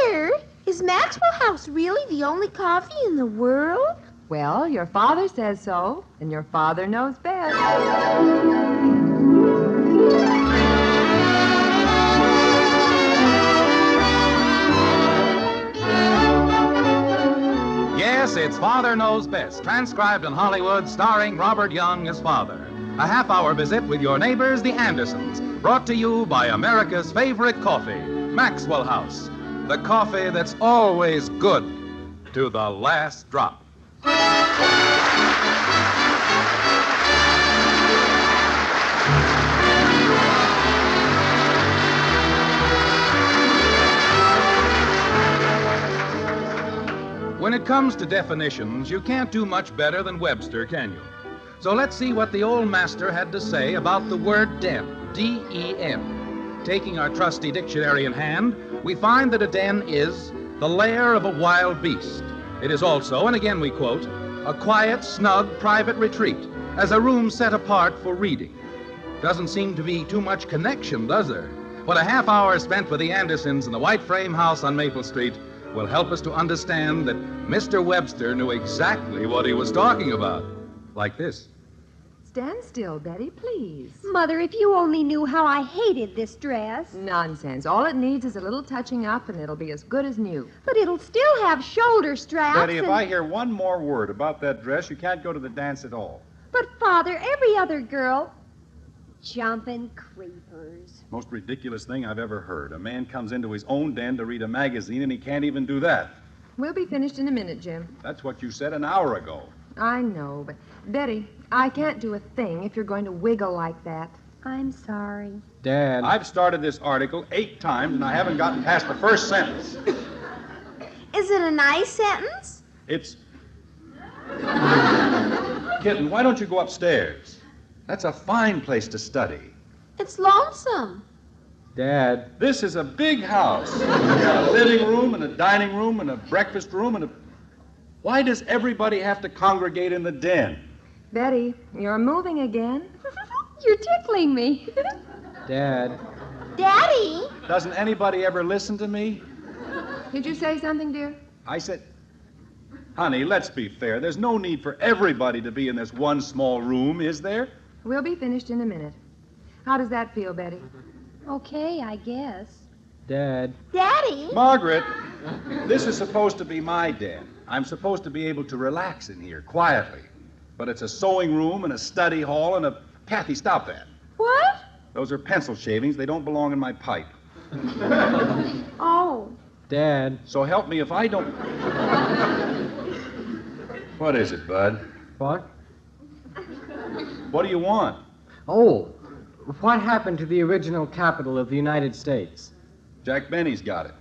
Mother, is Maxwell House really the only coffee in the world? Well, your father says so, and your father knows best. Yes, it's Father Knows Best, transcribed in Hollywood, starring Robert Young as father. A half-hour visit with your neighbors, the Andersons, brought to you by America's favorite coffee, Maxwell House. The coffee that's always good to the last drop. When it comes to definitions, you can't do much better than Webster, can you? So let's see what the old master had to say about the word den, D-E-N. Taking our trusty dictionary in hand, we find that a den is the lair of a wild beast. It is also, and again we quote, a quiet, snug, private retreat, as a room set apart for reading. Doesn't seem to be too much connection, does there? What a half hour spent with the Andersons in the white frame house on Maple Street will help us to understand that Mr. Webster knew exactly what he was talking about. Like this. Stand still, Betty, please. Mother, if you only knew how I hated this dress. Nonsense. All it needs is a little touching up, and it'll be as good as new. But it'll still have shoulder straps. Betty, if I hear one more word about that dress, you can't go to the dance at all. But, Father, every other girl... Jumping creepers. Most ridiculous thing I've ever heard. A man comes into his own den to read a magazine, and he can't even do that. We'll be finished in a minute, Jim. That's what you said an hour ago. I know, but, Betty, I can't do a thing if you're going to wiggle like that. I'm sorry. Dad. I've started this article 8 times, and I haven't gotten past the first sentence. Is it a nice sentence? It's... Kitten, why don't you go upstairs? That's a fine place to study. It's lonesome. Dad. This is a big house. We've got a living room and a dining room and a breakfast room and a... Why does everybody have to congregate in the den? Betty, you're moving again. You're tickling me. Dad. Daddy? Doesn't anybody ever listen to me? Did you say something, dear? I said... Honey, let's be fair. There's no need for everybody to be in this one small room, is there? We'll be finished in a minute. How does that feel, Betty? Okay, I guess. Dad. Daddy? Margaret, this is supposed to be my den. I'm supposed to be able to relax in here quietly. But it's a sewing room and a study hall and a... Kathy, stop that. What? Those are pencil shavings. They don't belong in my pipe. Oh. Dad. So help me if I don't... What is it, Bud? What? What do you want? Oh, what happened to the original capital of the United States? Jack Benny's got it.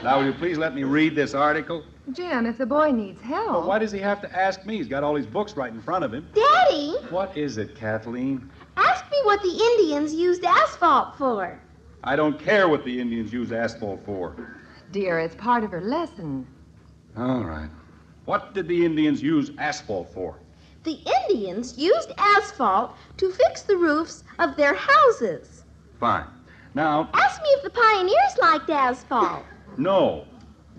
Now, will you please let me read this article? Jim, if the boy needs help... Well, why does he have to ask me? He's got all these books right in front of him. Daddy? What is it, Kathleen? Ask me what the Indians used asphalt for. I don't care what the Indians use asphalt for. Dear, it's part of her lesson. All right. What did the Indians use asphalt for? The Indians used asphalt to fix the roofs of their houses. Fine. Now... Ask me if the pioneers liked asphalt. No.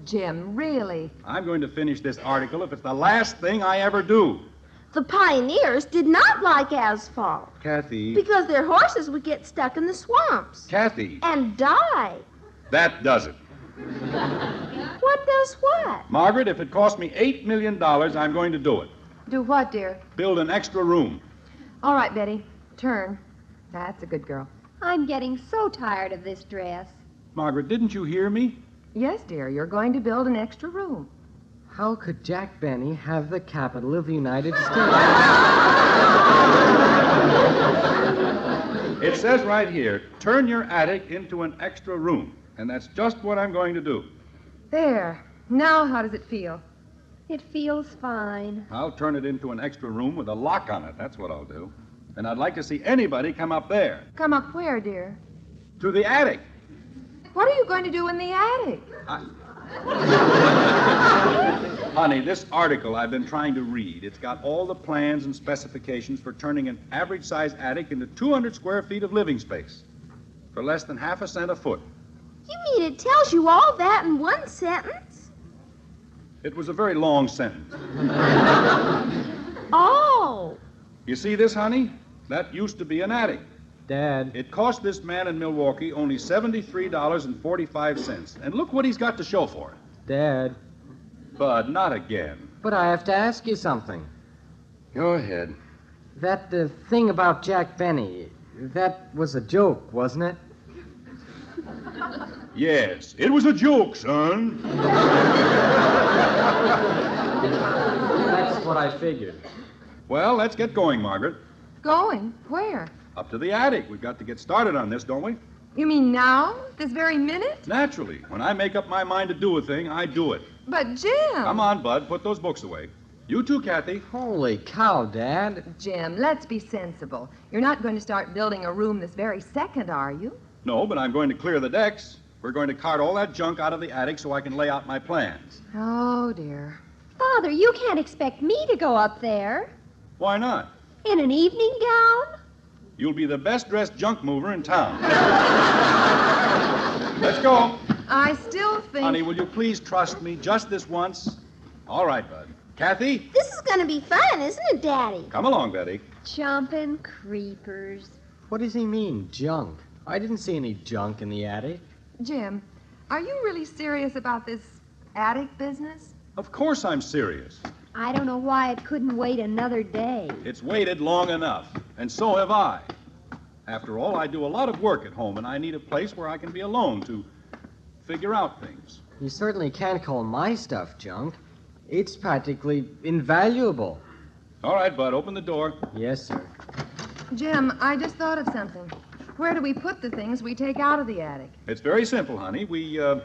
Jim, really? I'm going to finish this article if it's the last thing I ever do. The pioneers did not like asphalt. Kathy... Because their horses would get stuck in the swamps. Kathy... And die. That does it. What does what? Margaret, if it costs me $8 million, I'm going to do it. Do what, dear? Build an extra room. All right, Betty. Turn. That's a good girl. I'm getting so tired of this dress. Margaret, didn't you hear me? Yes, dear. You're going to build an extra room. How could Jack Benny have the capital of the United States? It says right here, turn your attic into an extra room. And that's just what I'm going to do. There. Now how does it feel? It feels fine. I'll turn it into an extra room with a lock on it. That's what I'll do. And I'd like to see anybody come up there. Come up where, dear? To the attic. What are you going to do in the attic? Honey, this article I've been trying to read, it's got all the plans and specifications for turning an average-sized attic into 200 square feet of living space for less than half a cent a foot. You mean it tells you all that in one sentence? It was a very long sentence. Oh. You see this, honey? That used to be an attic. Dad. It cost this man in Milwaukee only $73.45, and look what he's got to show for it. Dad. Bud, not again. But I have to ask you something. Go ahead. That thing about Jack Benny, that was a joke, wasn't it? Yes, it was a joke, son. That's what I figured. Well, let's get going, Margaret. Going? Where? Up to the attic. We've got to get started on this, don't we? You mean now? This very minute? Naturally. When I make up my mind to do a thing, I do it. But, Jim... Come on, Bud. Put those books away. You too, Kathy. Holy cow, Dad. Jim, let's be sensible. You're not going to start building a room this very second, are you? No, but I'm going to clear the decks. We're going to cart all that junk out of the attic so I can lay out my plans. Oh, dear. Father, you can't expect me to go up there. Why not? In an evening gown? You'll be the best-dressed junk mover in town. Let's go. I still think... Honey, will you please trust me just this once? All right, Bud. Kathy? This is going to be fun, isn't it, Daddy? Come along, Betty. Jumping creepers. What does he mean, junk? I didn't see any junk in the attic. Jim, are you really serious about this attic business? Of course I'm serious. I don't know why it couldn't wait another day. It's waited long enough, and so have I. After all, I do a lot of work at home, and I need a place where I can be alone to figure out things. You certainly can't call my stuff junk. It's practically invaluable. All right, Bud, open the door. Yes, sir. Jim, I just thought of something. Where do we put the things we take out of the attic? It's very simple, honey. We'll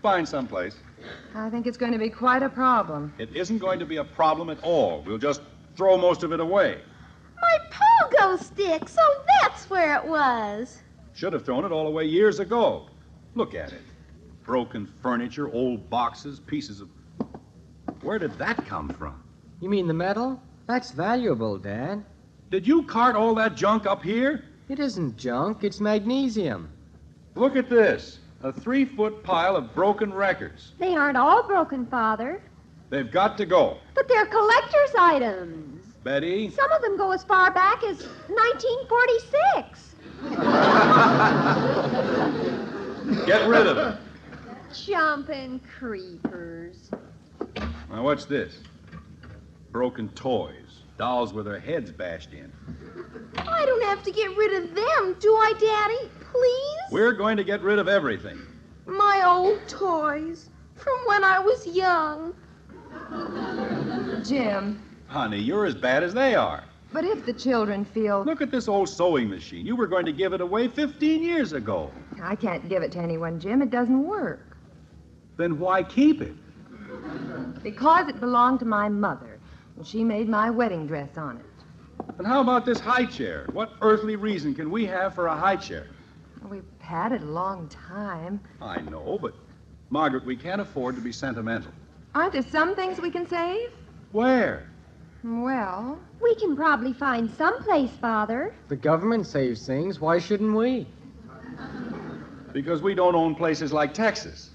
find someplace. I think it's going to be quite a problem. It isn't going to be a problem at all. We'll just throw most of it away. My pogo stick, so that's where it was. Should have thrown it all away years ago. Look at it. Broken furniture, old boxes, pieces of... Where did that come from? You mean the metal? That's valuable, Dad. Did you cart all that junk up here? It isn't junk. It's magnesium. Look at this. A 3-foot pile of broken records. They aren't all broken, Father. They've got to go. But they're collector's items. Betty? Some of them go as far back as 1946. Get rid of it. Jumping creepers. Now, what's this? Broken toys. Dolls with their heads bashed in. I don't have to get rid of them, do I, Daddy? Please? We're going to get rid of everything. My old toys from when I was young. Jim, Honey, you're as bad as they are. but if the children feel... Look at this old sewing machine. You were going to give it away 15 years ago. I can't give it to anyone, Jim. It doesn't work. Then why keep it? Because it belonged to my mother, and she made my wedding dress on it. And how about this high chair? What earthly reason can we have for a high chair? We've had it a long time. I know, but, Margaret, we can't afford to be sentimental. Aren't there some things we can save? Where? Well, We can probably find someplace, Father. The government saves things. Why shouldn't we? Because we don't own places like Texas.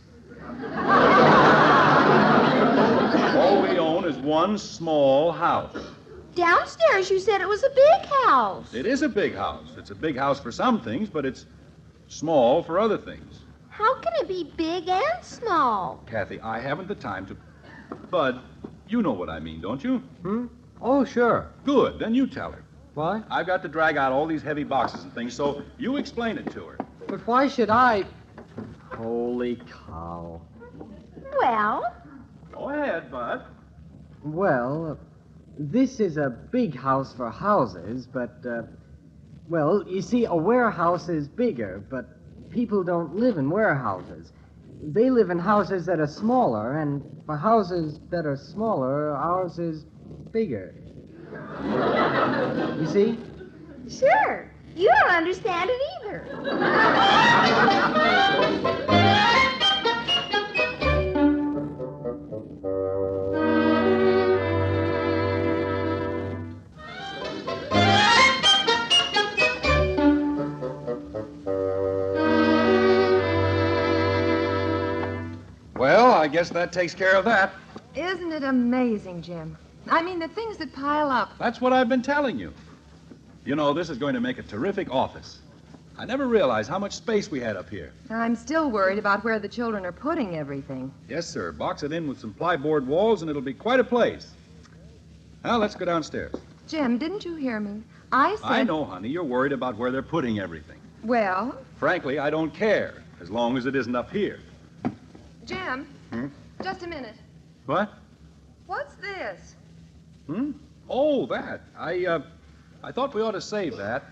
All we own is one small house. Downstairs, you said it was a big house. It is a big house. It's a big house for some things, but it's small for other things. How can it be big and small? Kathy, I haven't the time to... Bud, you know what I mean, don't you? Oh, sure. Good, then you tell her. What? I've got to drag out all these heavy boxes and things, so you explain it to her. But why should I... Holy cow. Well, Go ahead, Bud. Well, this is a big house for houses, but, well, you see, a warehouse is bigger, but people don't live in warehouses. They live in houses that are smaller, and for houses that are smaller, ours is bigger. You see? sure. You don't understand it either. guess that takes care of that. Isn't it amazing, Jim? I mean, the things that pile up. That's what I've been telling you. You know, this is going to make a terrific office. I never realized how much space we had up here. I'm still worried about where the children are putting everything. Yes, sir. Box it in with some plyboard walls, and it'll be quite a place. Now, let's go downstairs. Jim, didn't you hear me? I said... I know, honey. You're worried about where they're putting everything. Well? Frankly, I don't care, as long as it isn't up here. Jim, just a minute. What? What's this? Oh, that. I thought we ought to save that.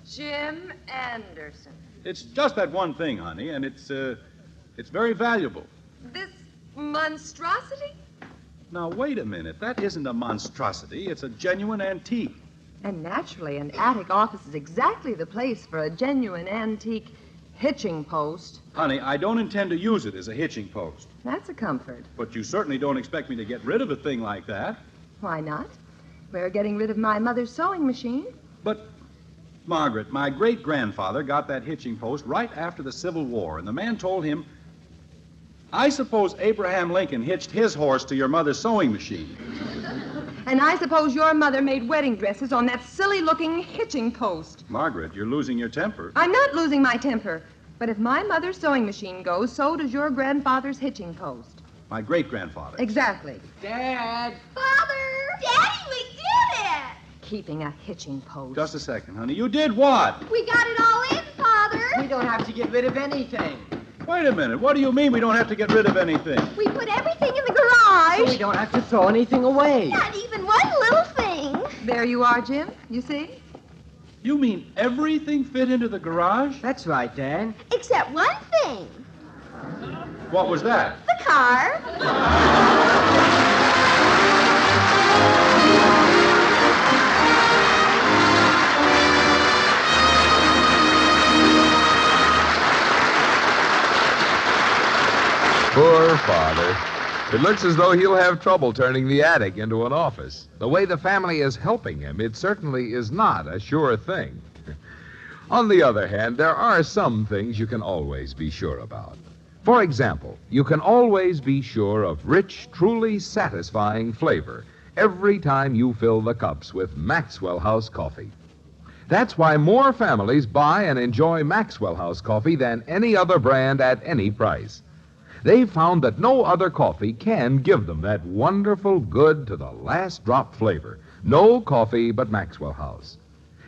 Jim Anderson. It's just that one thing, honey, and it's very valuable. This monstrosity? Now, wait a minute. That isn't a monstrosity. It's a genuine antique. And naturally, an attic office is exactly the place for a genuine antique hitching post. Honey, I don't intend to use it as a hitching post. That's a comfort. But you certainly don't expect me to get rid of a thing like that. Why not? We're getting rid of my mother's sewing machine. But, Margaret, my great-grandfather got that hitching post right after the Civil War, and the man told him, I suppose Abraham Lincoln hitched his horse to your mother's sewing machine. And I suppose your mother made wedding dresses on that silly-looking hitching post. Margaret, you're losing your temper. I'm not losing my temper. But if my mother's sewing machine goes, so does your grandfather's hitching post. My great-grandfather. Exactly. Dad! Father! Daddy, we did it! Keeping a hitching post. Just a second, honey. You did what? We got it all in, Father. We don't have to get rid of anything. Wait a minute. What do you mean we don't have to get rid of anything? We put everything in the garage. So we don't have to throw anything away. Not even one little thing. There you are, Jim. You see? You mean everything fit into the garage? That's right, Dad. Except one thing. What was that? The car. Poor father. It looks as though he'll have trouble turning the attic into an office. The way the family is helping him, it certainly is not a sure thing. On the other hand, there are some things you can always be sure about. For example, you can always be sure of rich, truly satisfying flavor every time you fill the cups with Maxwell House coffee. That's why more families buy and enjoy Maxwell House coffee than any other brand at any price. They've found that no other coffee can give them that wonderful, good to the last drop flavor. No coffee but Maxwell House.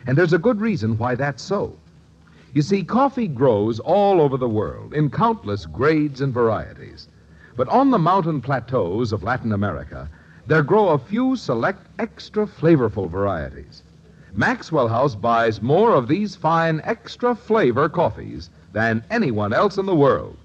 And there's a good reason why that's so. You see, coffee grows all over the world in countless grades and varieties. But on the mountain plateaus of Latin America, there grow a few select extra flavorful varieties. Maxwell House buys more of these fine extra flavor coffees than anyone else in the world.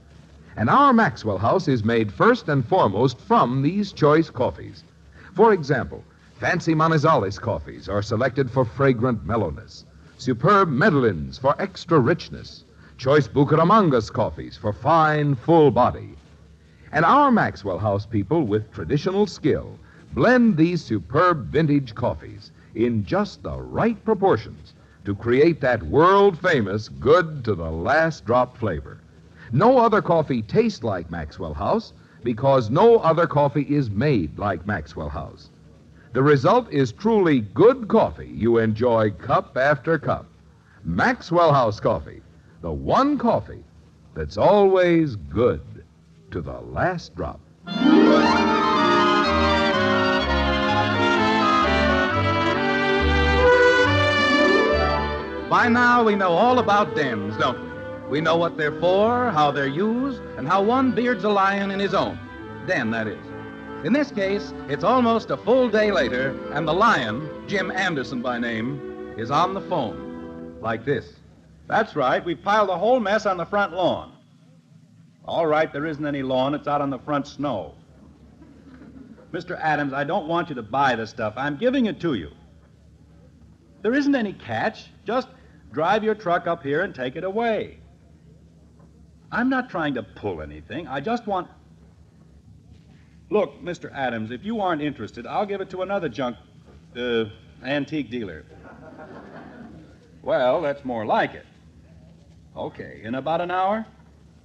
And our Maxwell House is made first and foremost from these choice coffees. For example, fancy Manizales coffees are selected for fragrant mellowness, superb Medellins for extra richness, choice Bucaramangas coffees for fine, full body. And our Maxwell House people, with traditional skill, blend these superb vintage coffees in just the right proportions to create that world-famous good to the last drop flavor. No other coffee tastes like Maxwell House because no other coffee is made like Maxwell House. The result is truly good coffee you enjoy cup after cup. Maxwell House coffee, the one coffee that's always good to the last drop. By now, we know all about dens, don't we? We know what they're for, how they're used, and how one beards a lion in his own. Den, that is. In this case, it's almost a full day later, and the lion, Jim Henderson by name, is on the phone. Like this. That's right. We piled the whole mess on the front lawn. All right, there isn't any lawn. It's out on the front snow. Mr. Adams, I don't want you to buy the stuff. I'm giving it to you. There isn't any catch. Just drive your truck up here and take it away. I'm not trying to pull anything. I just want... Look, Mr. Adams, if you aren't interested, I'll give it to another antique dealer. Well, that's more like it. Okay, in about an hour?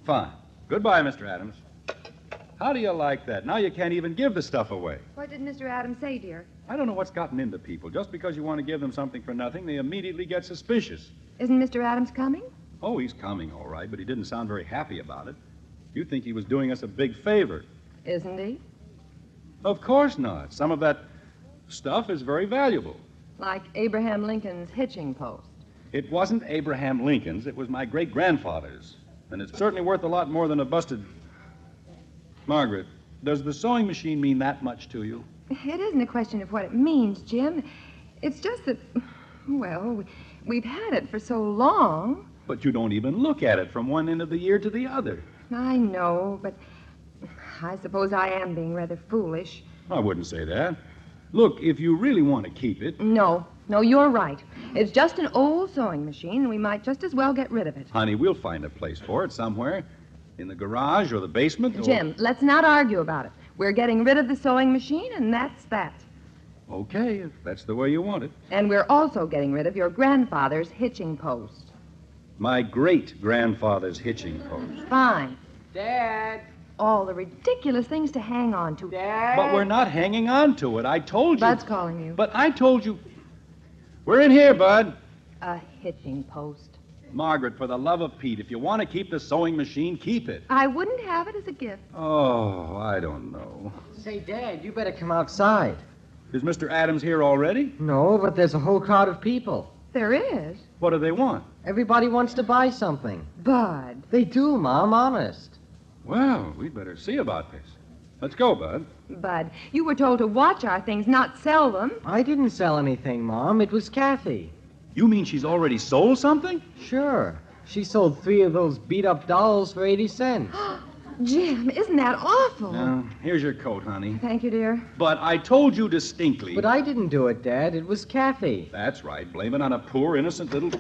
Fine. Goodbye, Mr. Adams. How do you like that? Now you can't even give the stuff away. What did Mr. Adams say, dear? I don't know what's gotten into people. Just because you want to give them something for nothing, they immediately get suspicious. Isn't Mr. Adams coming? Oh, he's coming, all right, but he didn't sound very happy about it. You'd think he was doing us a big favor. Isn't he? Of course not. Some of that stuff is very valuable. Like Abraham Lincoln's hitching post. It wasn't Abraham Lincoln's. It was my great-grandfather's. And it's certainly worth a lot more than a busted... Margaret, does the sewing machine mean that much to you? It isn't a question of what it means, Jim. It's just that, well, we've had it for so long. But you don't even look at it from one end of the year to the other. I know, but I suppose I am being rather foolish. I wouldn't say that. Look, if you really want to keep it... No, you're right. It's just an old sewing machine, and we might just as well get rid of it. Honey, we'll find a place for it somewhere. In the garage or the basement or... Jim, let's not argue about it. We're getting rid of the sewing machine, and that's that. Okay, if that's the way you want it. And we're also getting rid of your grandfather's hitching post. My great-grandfather's hitching post. Fine. Dad! All the ridiculous things to hang on to. Dad! But we're not hanging on to it. I told you. Bud's calling you. But I told you... We're in here, Bud. A hitching post. Margaret, for the love of Pete, if you want to keep the sewing machine, keep it. I wouldn't have it as a gift. Oh, I don't know. Say, Dad, you better come outside. Is Mr. Adams here already? No, but there's a whole crowd of people. There is. What do they want? Everybody wants to buy something. Bud. They do, Mom, honest. Well, we'd better see about this. Let's go, Bud. Bud, you were told to watch our things, not sell them. I didn't sell anything, Mom. It was Kathy. You mean she's already sold something? Sure. She sold 3 of those beat-up dolls for 80 cents. Jim, isn't that awful? Now, here's your coat, honey. Thank you, dear. But I told you distinctly... But I didn't do it, Dad. It was Kathy. That's right. Blame it on a poor, innocent little...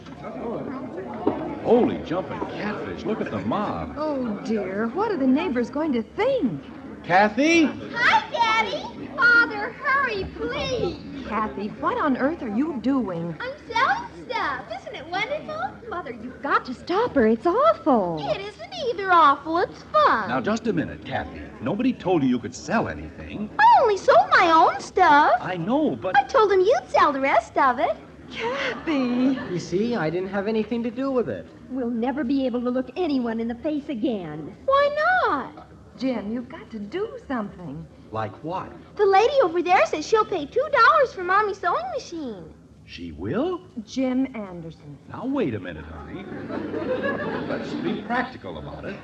Holy jumping catfish. Look at the mob. Oh, dear. What are the neighbors going to think? Kathy? Hi, Daddy. Father, hurry, please. Kathy, what on earth are you doing? I'm selling stuff. Isn't it wonderful? Mother, you've got to stop her. It's awful. It isn't either awful. It's fun. Now, just a minute, Kathy. Nobody told you could sell anything. I only sold my own stuff. I know, but... I told him you'd sell the rest of it. Kathy. You see, I didn't have anything to do with it. We'll never be able to look anyone in the face again. Why not? Jim, you've got to do something. Like what? The lady over there says she'll pay $2 for Mommy's sewing machine. She will? Jim Anderson. Now, wait a minute, honey. Let's be practical about it.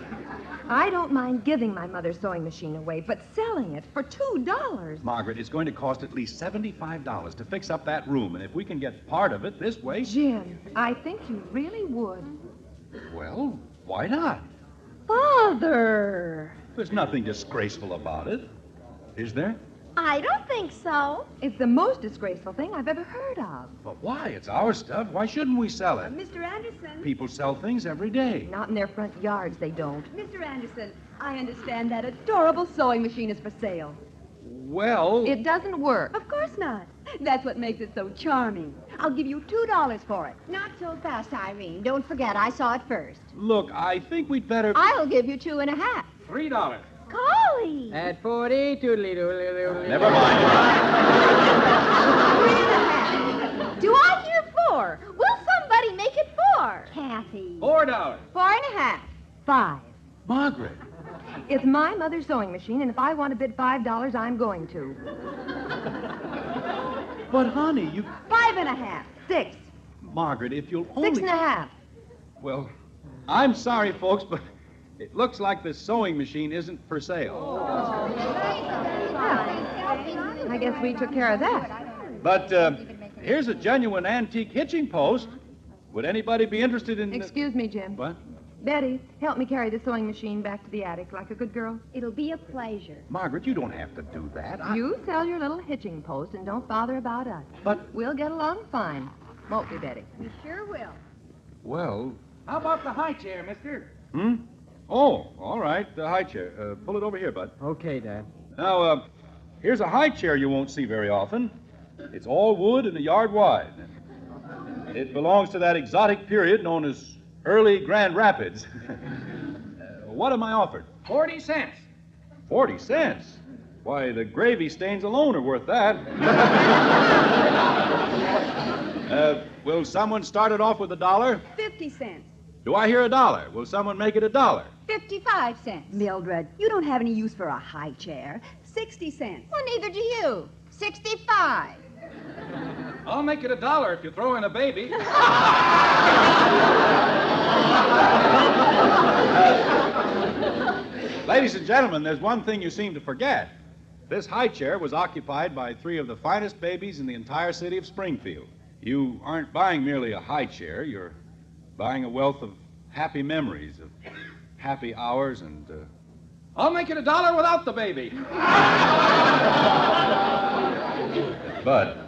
I don't mind giving my mother's sewing machine away, but selling it for $2. Margaret, it's going to cost at least $75 to fix up that room, and if we can get part of it this way... Jim, I think you really would. Well, why not? Father! There's nothing disgraceful about it. Is there? I don't think so. It's the most disgraceful thing I've ever heard of. But why? It's our stuff. Why shouldn't we sell it? Mr. Anderson. People sell things every day. Not in their front yards, they don't. Mr. Anderson, I understand that adorable sewing machine is for sale. Well... It doesn't work. Of course not. That's what makes it so charming. I'll give you $2 for it. Not so fast, Irene. Don't forget, I saw it first. Look, I think we'd better... I'll give you 2.5. $3. Golly. At 40, toodly-doodly-doodly. Never mind. 3.5. Do I hear 4? Will somebody make it 4? Kathy. $4. 4.5. 5. Margaret. It's my mother's sewing machine, and if I want to bid $5, I'm going to. But, honey, you... 5.5. 6. Margaret, if you'll only... 6.5. Well, I'm sorry, folks, but it looks like the sewing machine isn't for sale. I guess we took care of that. But here's a genuine antique hitching post. Would anybody be interested in... Excuse me, Jim. What? Betty, help me carry the sewing machine back to the attic like a good girl. It'll be a pleasure. Margaret, you don't have to do that. You sell your little hitching post and don't bother about us. But... We'll get along fine. Won't we, Betty? You sure will. Well... How about the high chair, mister? Oh, all right, the high chair. Pull it over here, Bud. Okay, Dad. Now, here's a high chair you won't see very often. It's all wood and a yard wide. It belongs to that exotic period known as early Grand Rapids. What am I offered? 40 cents. 40 cents? Why, the gravy stains alone are worth that. Will someone start it off with $1? 50 cents. Do I hear $1? Will someone make it $1? 55 cents. Mildred, you don't have any use for a high chair. 60 cents. Well, neither do you. 65. I'll make it $1 if you throw in a baby. Ladies and gentlemen, there's one thing you seem to forget. This high chair was occupied by 3 of the finest babies in the entire city of Springfield. You aren't buying merely a high chair. You're buying a wealth of happy memories, of happy hours, and... I'll make it $1 without the baby. Bud,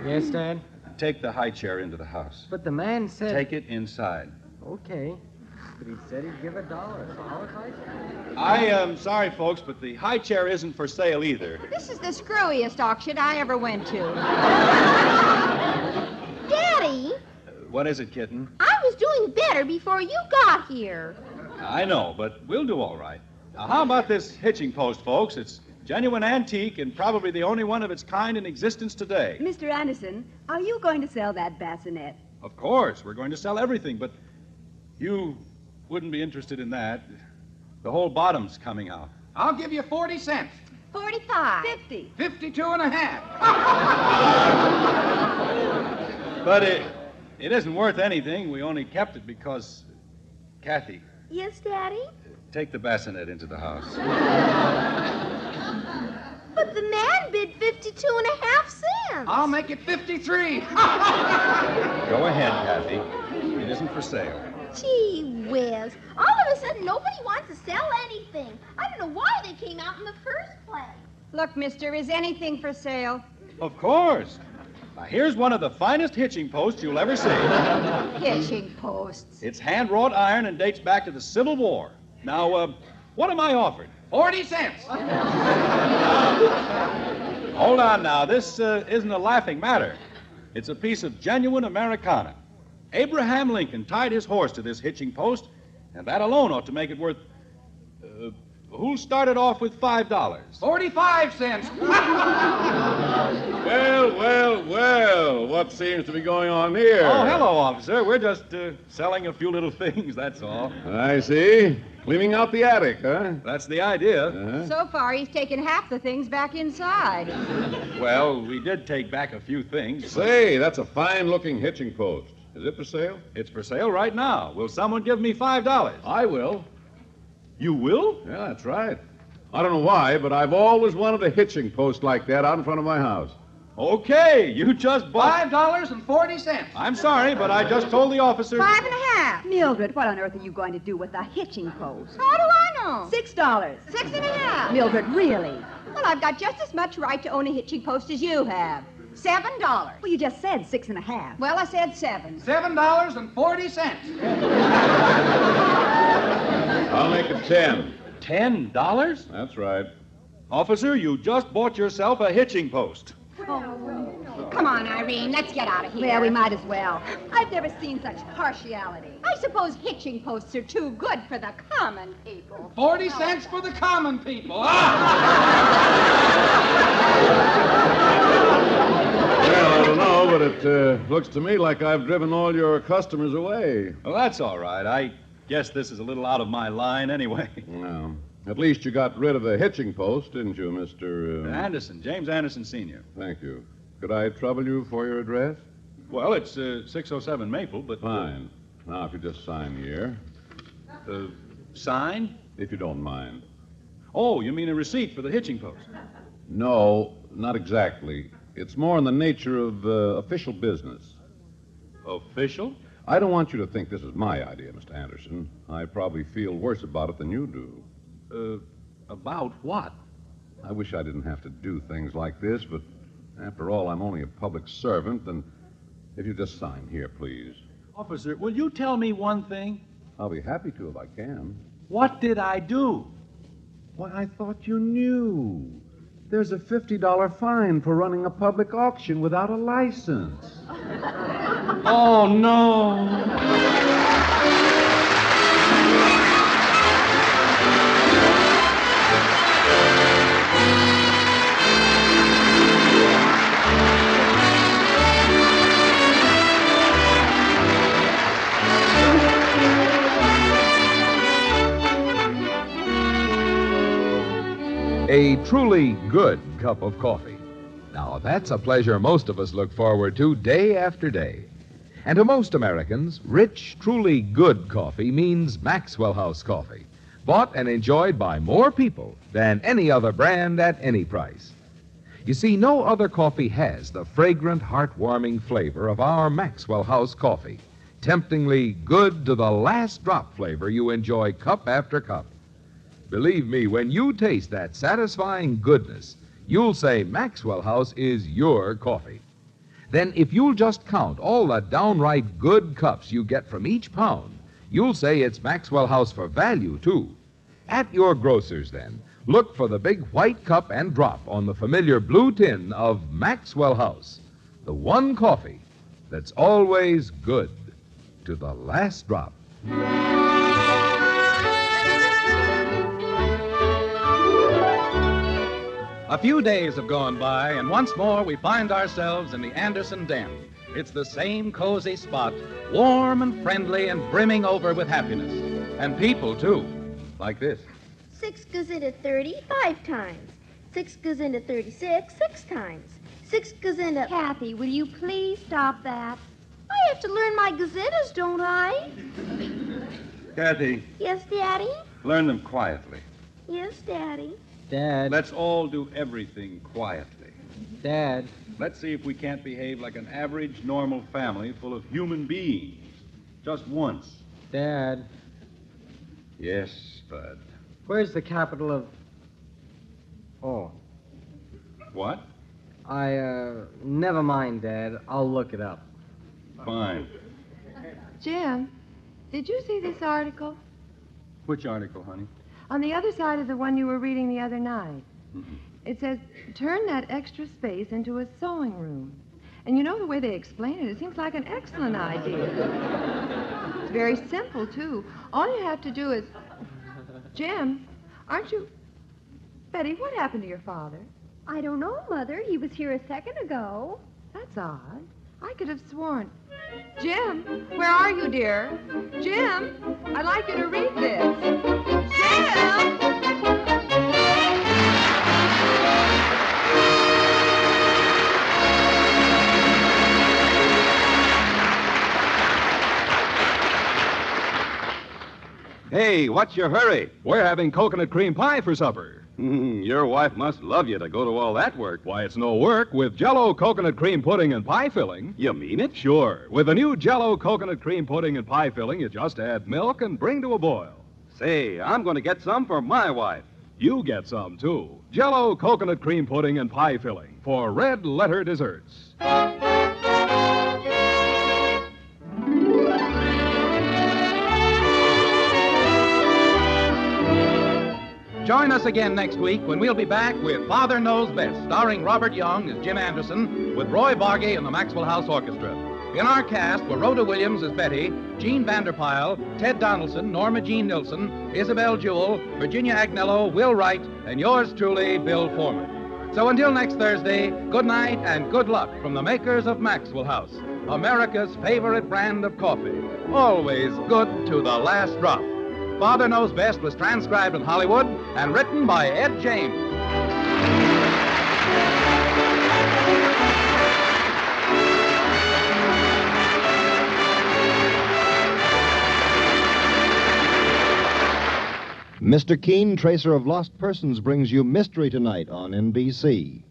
Yes, Dad? take the high chair into the house. But the man said... Take it inside. Okay. But he said he'd give $1. So how was I? I am sorry, folks, but the high chair isn't for sale either. This is the screwiest auction I ever went to. Daddy, What is it, kitten? I was doing better before you got here. I know, but we'll do all right. Now, how about this hitching post, folks? It's genuine antique and probably the only one of its kind in existence today. Mr. Anderson, are you going to sell that bassinet? Of course, we're going to sell everything, but you wouldn't be interested in that. The whole bottom's coming out. I'll give you 40 cents. 45. 50. 52 and a half. But it isn't worth anything. We only kept it because... Kathy, Yes, Daddy? take the bassinet into the house. But the man bid 52 and a half cents. I'll make it 53. Go ahead, Kathy. It isn't for sale. Gee whiz. All of a sudden, nobody wants to sell anything. I don't know why they came out in the first place. Look, mister, is anything for sale? Of course. Now, here's one of the finest hitching posts you'll ever see. Hitching posts. It's hand-wrought iron and dates back to the Civil War. Now, what am I offered? 40 cents. Hold on now. This isn't a laughing matter. It's a piece of genuine Americana. Abraham Lincoln tied his horse to this hitching post, and that alone ought to make it worth... who started off with $5? 45 cents. Well, what seems to be going on here? Oh, hello, officer. We're just selling a few little things, that's all. I see. Cleaning out the attic, huh? That's the idea. Uh-huh. So far, he's taken half the things back inside. Well, we did take back a few things. Say, that's a fine-looking hitching post. Is it for sale? It's for sale right now. Will someone give me $5? I will. You will? Yeah, that's right. I don't know why, but I've always wanted a hitching post like that out in front of my house. Okay, you just bought... $5.40. I'm sorry, but I just told the officer... 5 and a half. Mildred, what on earth are you going to do with the hitching post? How do I know? $6. 6 and a half. Mildred, really? Well, I've got just as much right to own a hitching post as you have. $7. Well, you just said 6 and a half. Well, I said 7. $7.40. I'll make it 10. $10? That's right. Officer, you just bought yourself a hitching post. Come on, Irene, let's get out of here. Well, we might as well. I've never seen such partiality. I suppose hitching posts are too good for the common people. 40 cents for the common people. Well, I don't know, but it looks to me like I've driven all your customers away. Well, that's all right. I guess this is a little out of my line anyway. Well, at least you got rid of the hitching post, didn't you, Mr. Anderson, James Anderson, Sr. Thank you. Could I trouble you for your address? Well, it's 607 Maple, but... Fine. Now, if you just sign here, Sign? if you don't mind. Oh, you mean a receipt for the hitching post? No, not exactly. It's more in the nature of official business. Official? I don't want you to think this is my idea, Mr. Anderson. I probably feel worse about it than you do. About what? I wish I didn't have to do things like this, but after all, I'm only a public servant, and if you just sign here, please. Officer, will you tell me one thing? I'll be happy to if I can. What did I do? Why, I thought you knew. There's a $50 fine for running a public auction without a license. Oh, no. A truly good cup of coffee. Now, that's a pleasure most of us look forward to day after day. And to most Americans, rich, truly good coffee means Maxwell House coffee, bought and enjoyed by more people than any other brand at any price. You see, no other coffee has the fragrant, heartwarming flavor of our Maxwell House coffee. Temptingly good to the last drop flavor you enjoy cup after cup. Believe me, when you taste that satisfying goodness, you'll say Maxwell House is your coffee. Then if you'll just count all the downright good cups you get from each pound, you'll say it's Maxwell House for value, too. At your grocer's, then, look for the big white cup and drop on the familiar blue tin of Maxwell House, the one coffee that's always good to the last drop. A few days have gone by, and once more we find ourselves in the Anderson Den. It's the same cozy spot, warm and friendly and brimming over with happiness. And people, too, like this. 6 goes into 30 5 times. 6 goes into 36 6 times. 6 goes into... Kathy, will you please stop that? I have to learn my gazettas, don't I? Kathy, Yes, Daddy? learn them quietly. Yes, Daddy. Dad, Let's all do everything quietly. Dad, Let's see if we can't behave like an average, normal family full of human beings. Just once. Dad, Yes, Bud. where's the capital of... Oh, What? never mind, Dad. I'll look it up. Fine. Jim, did you see this article? Which article, honey? On the other side of the one you were reading the other night. It says, turn that extra space into a sewing room. And you know the way they explain it, it seems like an excellent idea. It's very simple, too. All you have to do is... Jim, aren't you... Betty, what happened to your father? I don't know, Mother. He was here a second ago. That's odd. I could have sworn... Jim, where are you, dear? Jim, I'd like you to read this. Jim! Hey, what's your hurry? We're having coconut cream pie for supper. Your wife must love you to go to all that work. Why, it's no work. With Jell-O coconut cream pudding and pie filling. You mean it? Sure. With the new Jell-O coconut cream pudding and pie filling, you just add milk and bring to a boil. Say, I'm going to get some for my wife. You get some, too. Jell-O coconut cream pudding and pie filling for red letter desserts. Join us again next week when we'll be back with Father Knows Best, starring Robert Young as Jim Henderson, with Roy Bargy and the Maxwell House Orchestra. In our cast were Rhoda Williams as Betty, Jean Vander Pyl, Ted Donaldson, Norma Jean Nillson, Isabel Jewell, Virginia Agnello, Will Wright, and yours truly, Bill Foreman. So until next Thursday, good night and good luck from the makers of Maxwell House, America's favorite brand of coffee. Always good to the last drop. Father Knows Best was transcribed in Hollywood and written by Ed James. Mr. Keen, Tracer of Lost Persons, brings you Mystery Tonight on NBC.